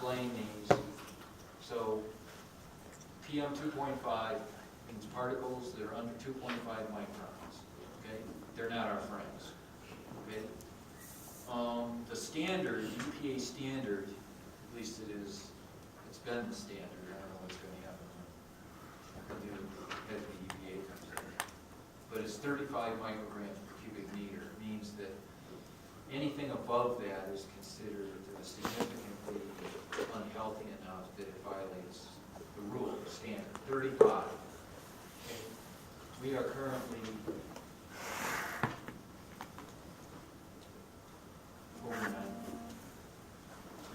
explain these. So PM 2.5 means particles that are under 2.5 microns. Okay, they're not our friends. Okay, the standard, EPA standard, at least it is. It's been the standard. I don't know what's going to happen when the head of the EPA comes in. But it's 35 micrograms per cubic meter. It means that anything above that is considered significantly unhealthy enough that it violates the rule, the standard. 35. Okay. We are currently 49,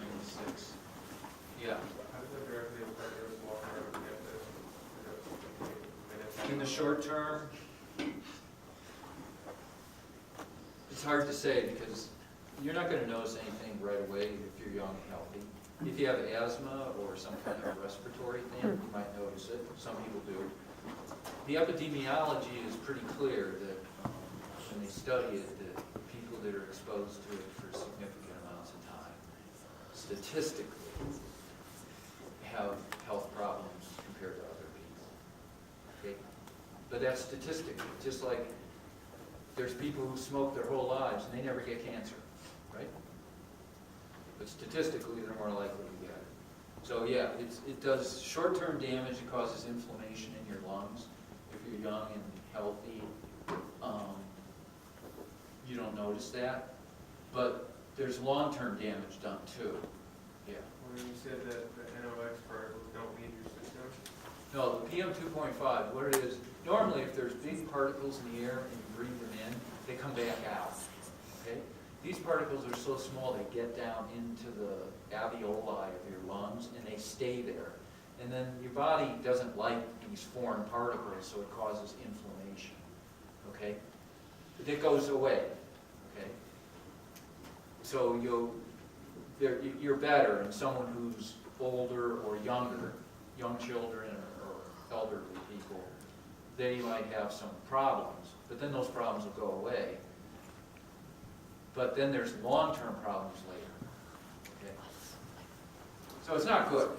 96. Yeah. How does that directly affect your small term if you have to? In the short term, it's hard to say because you're not going to notice anything right away if you're young and healthy. If you have asthma or some kind of respiratory thing, you might notice it. Some people do. The epidemiology is pretty clear that when they study it, that people that are exposed to it for significant amounts of time, statistically, have health problems compared to other people. Okay? But that's statistically, just like there's people who smoke their whole lives and they never get cancer, right? But statistically, they're more likely to get it. So yeah, it does short-term damage. It causes inflammation in your lungs. If you're young and healthy, you don't notice that. But there's long-term damage done too. Yeah. When you said that the NOx particles don't leave your system, No, the PM 2.5, what it is, normally if there's big particles in the air and you breathe them in, they come back out, okay? These particles are so small they get down into the alveoli of your lungs and they stay there. And then your body doesn't like these foreign particles, so it causes inflammation, okay? But it goes away, okay? So you're better, and someone who's older or younger, young children or elderly people, they might have some problems, but then those problems will go away. But then there's long-term problems later. Okay? So it's not good.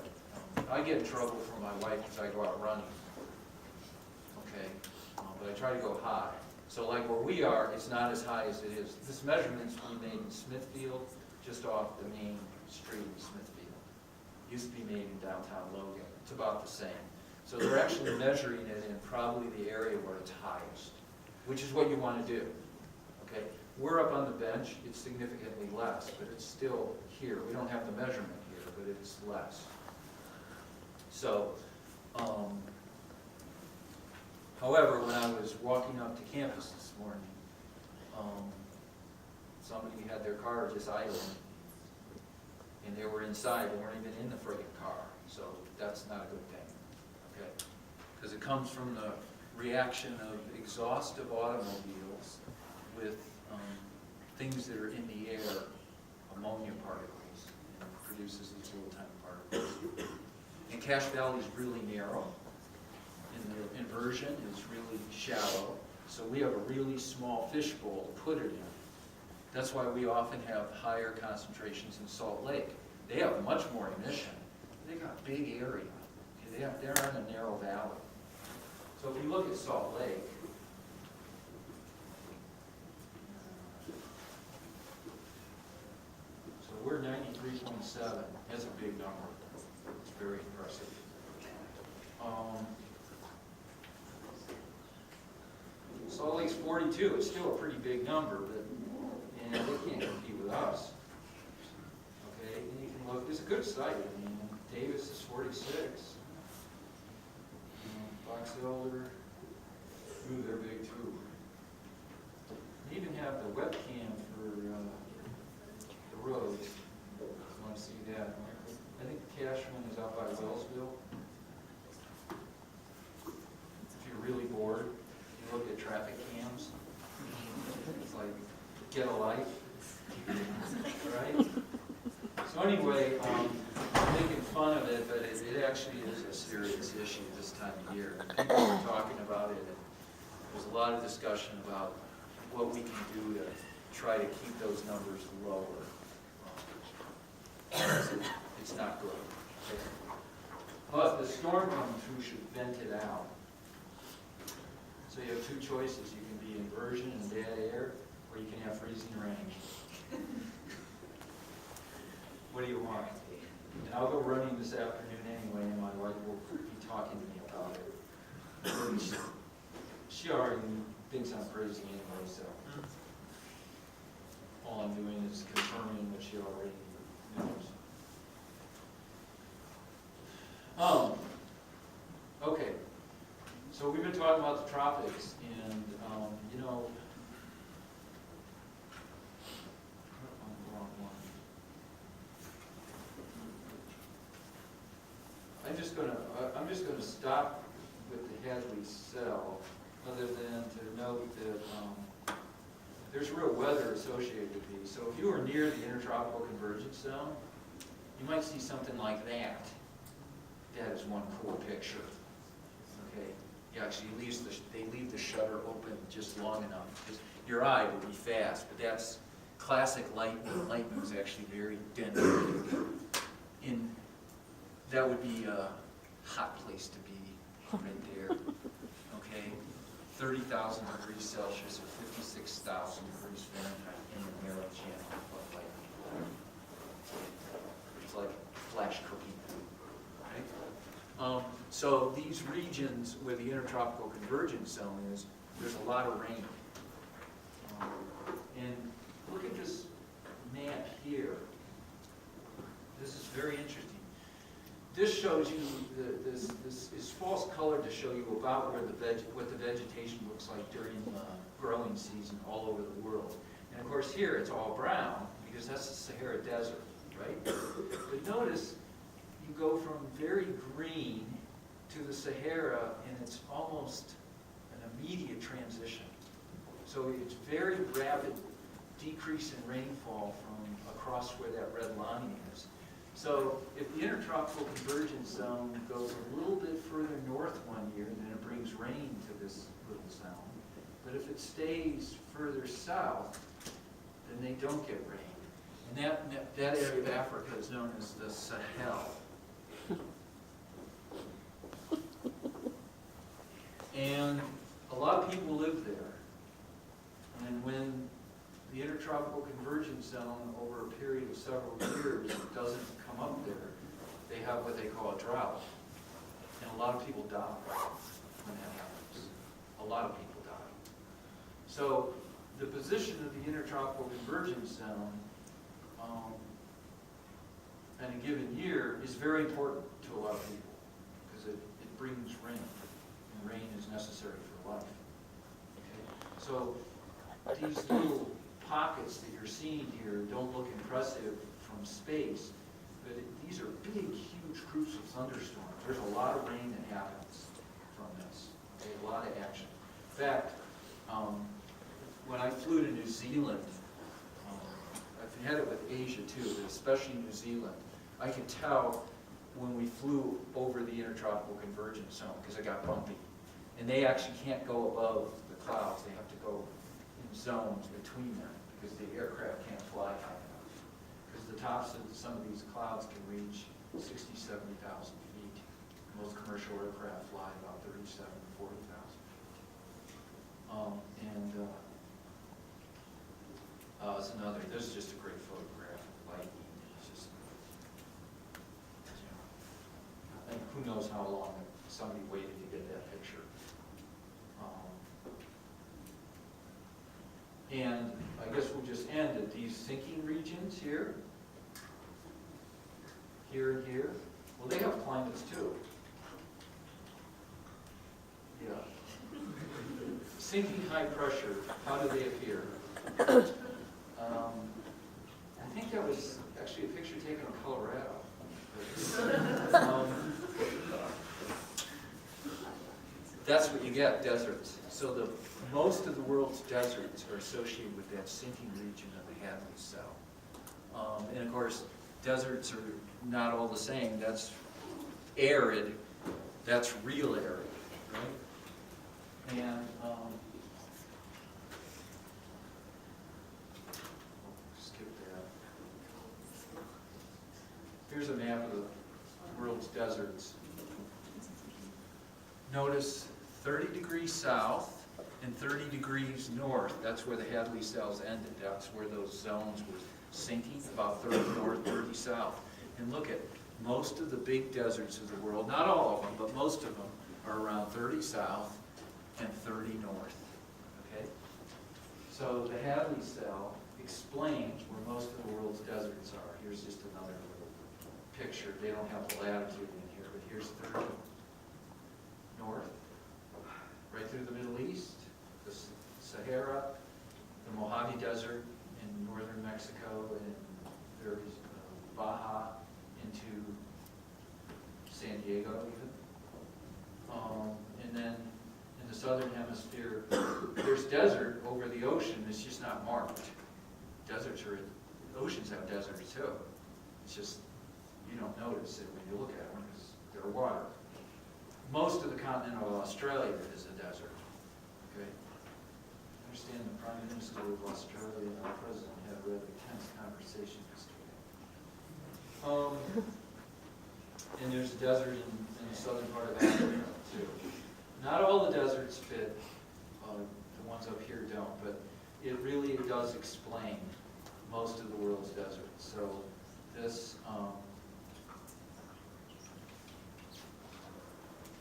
I get in trouble from my wife because I go out running. Okay? But I try to go high. So like where we are, it's not as high as it is. This measurement's we made in Smithfield, just off the main street in Smithfield. Used to be made in downtown Logan. It's about the same. So they're actually measuring it in probably the area where it's highest, which is what you want to do. Okay? We're up on the bench. It's significantly less, but it's still here. We don't have the measurement here, but it's less. So, however, when I was walking up to campus this morning, somebody had their car just idling, and they were inside. They weren't even in the friggin' car. So that's not a good thing. Okay, because it comes from the reaction of exhaust of automobiles with things that are in the air, ammonia particles, and it produces these little tiny particles. And Cache Valley is really narrow, and the inversion is really shallow, so we have a really small fishbowl to put it in. That's why we often have higher concentrations in Salt Lake. They have much more emission. They got big area. They're in a narrow valley. So if you look at Salt Lake, so we're 93.7. That's a big number. It's very impressive. Salt Lake's 42. It's still a pretty big number, but they can't compete with us. Okay, and you can look. It's a good site. I mean, Davis is 46. Box Elder, ooh, they're big too. They even have the webcam for the roads. If you want to see that. I think the cash one is out by Wellsville. If you're really bored, you look at traffic cams. It's like, get a light. Right? So anyway, I'm making fun of it, but it actually is a serious issue this time of year. People are talking about it, and there's a lot of discussion about what we can do to try to keep those numbers lower. it's not good. Okay? But the storm coming through should vent it out. So you have two choices. You can be inversion and bad air, or you can have freezing rain. What do you want? And I'll go running this afternoon anyway, and my wife will be talking to me about it. She already thinks I'm crazy anyway, so all I'm doing is confirming what she already knows. Okay, so we've been talking about the tropics, and you know, I'm the wrong one. I'm just gonna stop with the Hadley cell, other than to note that there's real weather associated with these. So if you were near the intertropical convergence zone, you might see something like that. That is one cool picture. Okay, yeah, actually they leave the shutter open just long enough because your eye will be fast, but that's classic lightning. Lightning is actually very dendritic. That would be a hot place to be right there. Okay, 30,000 degrees Celsius or 56,000 degrees Fahrenheit in the narrow channel of lightning. It's like flash cooking. So these regions where the intertropical convergence zone is, there's a lot of rain. And look at this map here. This is very interesting. This shows you, this is false colored to show you about where what the vegetation looks like during the growing season all over the world. And of course here it's all brown because that's the Sahara Desert, right? But notice you go from very green to the Sahara, and it's almost an immediate transition. So it's very rapid decrease in rainfall from across where that red line is. So if the intertropical convergence zone goes a little bit further north one year, then it brings rain to this little zone. But if it stays further south, then they don't get rain. And that area of Africa is known as the Sahel. And a lot of people live there. And when the intertropical convergence zone over a period of several years doesn't come up there, they have what they call a drought. And a lot of people die when that happens. A lot of people die. So the position of the intertropical convergence zone in a given year is very important to a lot of people because it brings rain. Rain is necessary for life. Okay? So these little pockets that you're seeing here don't look impressive from space, but these are big, huge groups of thunderstorms. There's a lot of rain that happens from this. Okay? A lot of action. In fact, when I flew to New Zealand, I've had it with Asia too, but especially New Zealand, I could tell when we flew over the intertropical convergence zone because it got bumpy. And they actually can't go above the clouds. They have to go in zones between them because the aircraft can't fly high enough. Because the tops of some of these clouds can reach 60,000, 70,000 feet. Most commercial aircraft fly about 37,000 to 40,000 feet. It's another, this is just a great photograph of lightning. It's just, and who knows how long somebody waited to get that picture. And I guess we'll just end at these sinking regions here, here and here. Well, they have climates too. Yeah. Sinking high pressure, how do they appear? I think that was actually a picture taken in Colorado. That's what you get, deserts. So most of the world's deserts are associated with that sinking region of the Hadley cell. And of course, deserts are not all the same. That's arid, that's real arid, right? And skip that. Here's a map notice 30 degrees south and 30 degrees north. That's where the Hadley cells ended. That's where those zones were sinking, about 30 north, 30 south. And look at most of the big deserts of the world, not all of them, but most of them are around 30 south and 30 north. Okay? So the Hadley cell explains where most of the world's deserts are. Here's just another little picture. They don't have the latitude in here, but here's 30 north, right through the Middle East, the Sahara, the Mojave Desert in northern Mexico, and there's Baja into San Diego even. And then in the southern hemisphere, there's desert over the ocean. It's just not marked. Oceans have deserts too. It's just, you don't notice it when you look at them because they're water. Most of the continent of Australia is a desert. Okay? I understand the Prime Minister of Australia and our President had a rather tense conversation yesterday. And there's a desert in the southern part of Africa too. Not all the deserts fit. The ones up here don't, but it really does explain most of the world's deserts. So this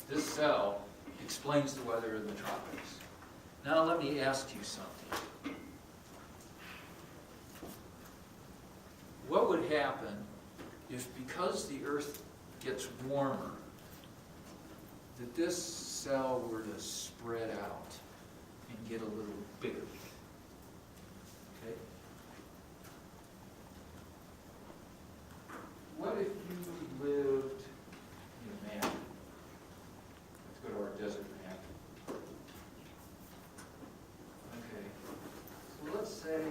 this cell explains the weather in the tropics. Now let me ask you something. What would happen if, because the Earth gets warmer, that this cell were to spread out and get a little bigger? Okay? What if you lived in a map? Let's go to our desert map. Okay. So let's say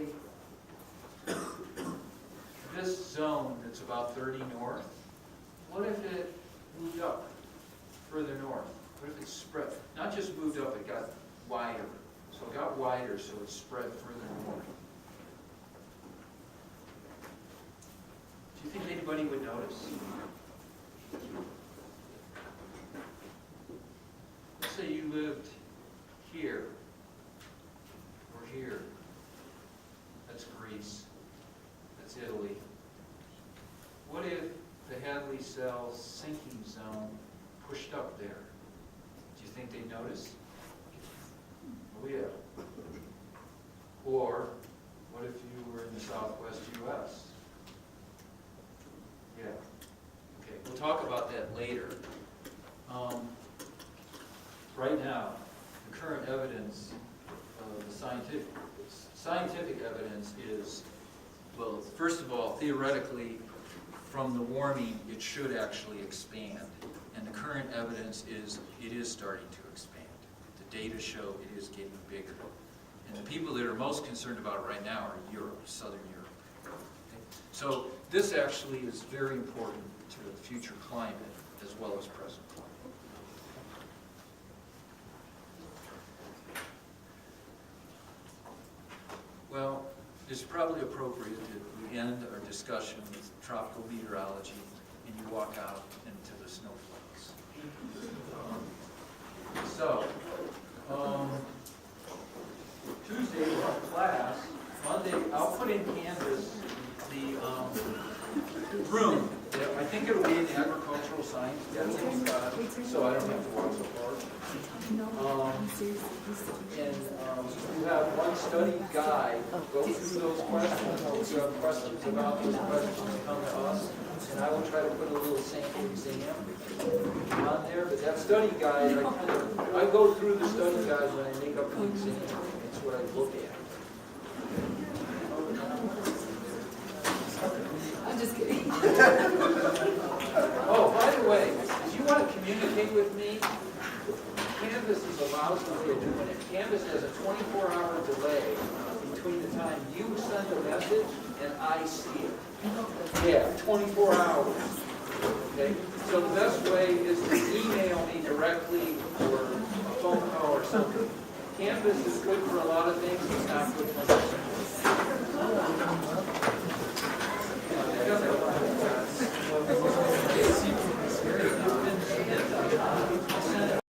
this zone that's about 30 north, what if it moved up further north? What if it spread? Not just moved up, it got wider. So it got wider, so it spread further north. Do you think anybody would notice? Let's say you lived here, or here. That's Greece. That's Italy. What if the Hadley cell sinking zone pushed up there? Do you think they'd notice? Oh yeah. Or what if you were in the southwest U.S.? Yeah. Okay, we'll talk about that later. Right now, the current evidence, the scientific evidence is, well, first of all, theoretically, from the warming, it should actually expand. And the current evidence is it is starting to expand. The data show it is getting bigger. And the people that are most concerned about it right now are Europe, Southern Europe. Okay? So this actually is very important to the future climate as well as present climate. Well, it's probably appropriate that we end our discussion with tropical meteorology and you walk out into the snowflakes. Tuesday we'll have class. Monday, I'll put in Canvas the room. I think it'll be in the agricultural science, so I don't have to walk so far. And you have one study guide. Go through those questions. If you have questions about those questions, come to us. And I will try to put a little sample exam on there. But that study guide, I go through the study guide when I make up the exam. It's what I look at. I'm just kidding. Oh, by the way, if you want to communicate with me, Canvas is a lousy way of doing it. Canvas has a 24-hour delay between the time you send a message and I see it. Yeah, 24 hours. Okay? So the best way is to email me directly or a phone call or something. Canvas is good for a lot of things. It's not good for